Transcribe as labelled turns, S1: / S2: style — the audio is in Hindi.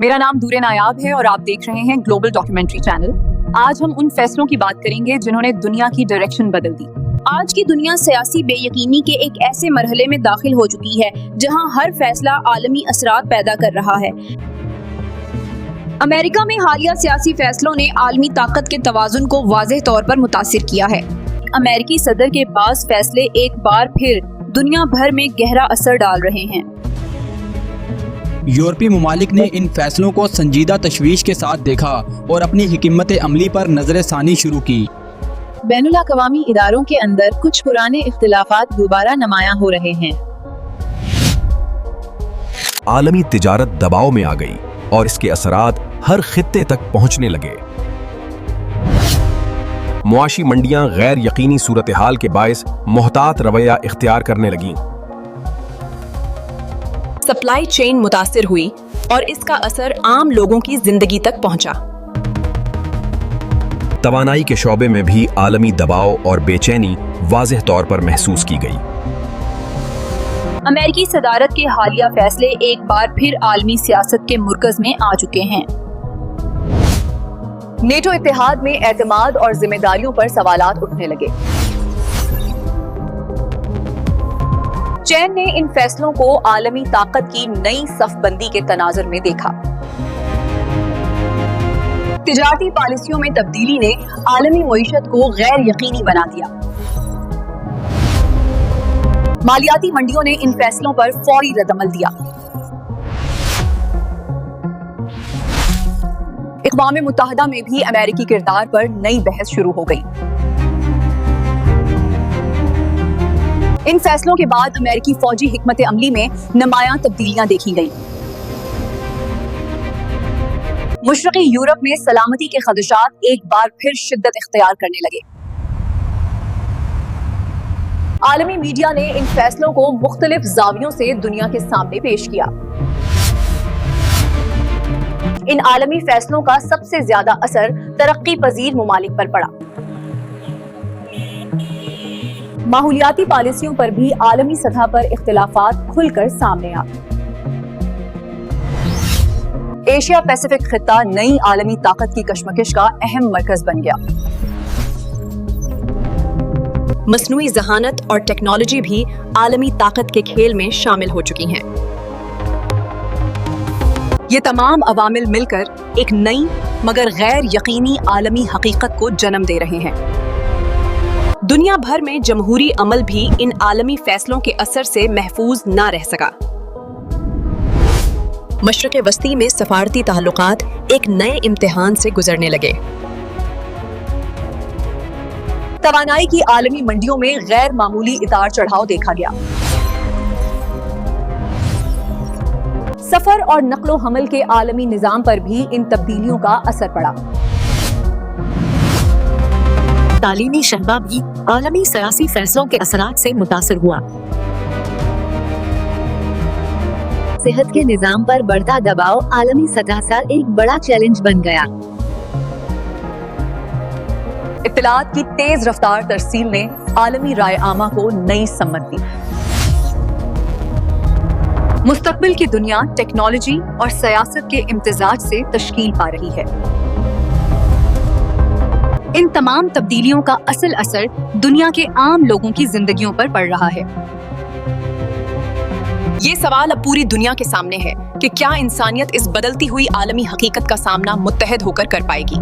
S1: मेरा नाम दूरे नायाब है और आप देख रहे हैं ग्लोबल डॉक्यूमेंट्री चैनल। आज हम उन फैसलों की बात करेंगे जिन्होंने दुनिया की डायरेक्शन बदल दी।
S2: आज की दुनिया सियासी बेयकीनी के एक ऐसे मरहले में दाखिल हो चुकी है जहां हर फैसला आलमी असरात पैदा कर रहा है। अमेरिका में हालिया सियासी फैसलों ने आलमी ताकत के तवाजुन को वाज़ेह तौर पर मुतासिर किया है। अमेरिकी सदर के पास फैसले एक बार फिर दुनिया भर में गहरा असर डाल रहे हैं।
S3: यूरोपीय ममालिक ने इन फैसलों को संजीदा तशवीश के साथ देखा और अपनी हिकमत अमली पर नजर सानी शुरू की।
S4: बैनुल-अक़वामी इदारों के अंदर कुछ पुराने इख्तिलाफात दोबारा नुमायां हो रहे हैं।
S5: आलमी तिजारत दबाव में आ गई और इसके असरात हर खित्ते तक पहुंचने लगे। मुआशी मंडियां गैर यकीनी सूरत हाल के बायस मोहतात रवैया इख्तियार करने लगीं।
S6: सप्लाई चेन मुतासिर हुई और इसका असर आम लोगों की जिंदगी तक पहुंचा।
S5: तवानाई के शोबे में भी आलमी दबाव और बेचैनी वाज़ेह तौर पर महसूस की गई।
S2: अमेरिकी सदारत के हालिया फैसले एक बार फिर आलमी सियासत के मुर्कज में आ चुके हैं।
S1: नेटो इत्तेहाद में एतमाद और जिम्मेदारियों पर सवालात उठने लगे। चीन ने इन फैसलों को आलमी ताकत की नई सफबंदी के तनाजुर में देखा। तिजारती पॉलिसियों में तब्दीली ने आलमी मईशत को गैर यकीनी बना दिया। मालियाती मंडियों ने इन फैसलों पर फौरी रद्दअमल दिया। इक़वाम मुत्तहिदा में भी अमेरिकी किरदार पर नई बहस शुरू हो गई। इन फैसलों के बाद अमेरिकी फौजी हिकमत अमली में नुमायां तब्दीलियां देखी गईं। मशरक़ी यूरोप में सलामती के खदशात एक बार फिर शिद्दत इख्तियार करने लगे। आलमी मीडिया ने इन फैसलों को मुख्तलिफ जावियों से दुनिया के सामने पेश किया। इन आलमी फैसलों का सबसे ज्यादा असर तरक्की पजीर ममालिक पर पड़ा। माहौलियाती पॉलिसियों पर भी आलमी सतह पर इख्तिलाफात खुलकर सामने आ। एशिया पैसिफिक खित्ता नई आलमी ताकत की कशमकश का अहम मरकज बन गया।
S6: मसनूई जहानत और टेक्नोलॉजी भी आलमी ताकत के खेल में शामिल हो चुकी हैं।
S1: ये तमाम अवामिल मिलकर एक नई मगर गैर यकीनी आलमी हकीकत को जन्म दे रहे हैं।
S6: दुनिया भर में जमहूरी अमल भी इन आलमी फैसलों के असर से महफूज ना रह सका। मशरिक़ वस्ती में सफारती ताल्लुकात एक नए इम्तिहान से गुजरने लगे।
S1: तवानाई की आलमी मंडियों में गैर मामूली इतार चढ़ाव देखा गया। सफर और नक्लो हमल के आलमी निजाम पर भी इन तब्दीलियों का असर पड़ा।
S4: तालीमी शहबा भी आलमी सियासी फैसलों के असरात से मुतासिर हुआ। सेहत के निजाम पर बढ़ता दबाव आलमी सतह पर एक बड़ा चैलेंज बन गया।
S1: इत्तलात की तेज रफ्तार तरसील ने आलमी राय आमा को नई सम्मत दी। मुस्तकबिल की दुनिया टेक्नोलॉजी और सियासत के इम्तिजाज से तश्कील पा रही है। इन तमाम तब्दीलियों का असल असर दुनिया के आम लोगों की जिंदगियों पर पड़ रहा है।
S6: ये सवाल अब पूरी दुनिया के सामने है कि क्या इंसानियत इस बदलती हुई आलमी हकीकत का सामना मुत्तहद होकर कर पाएगी।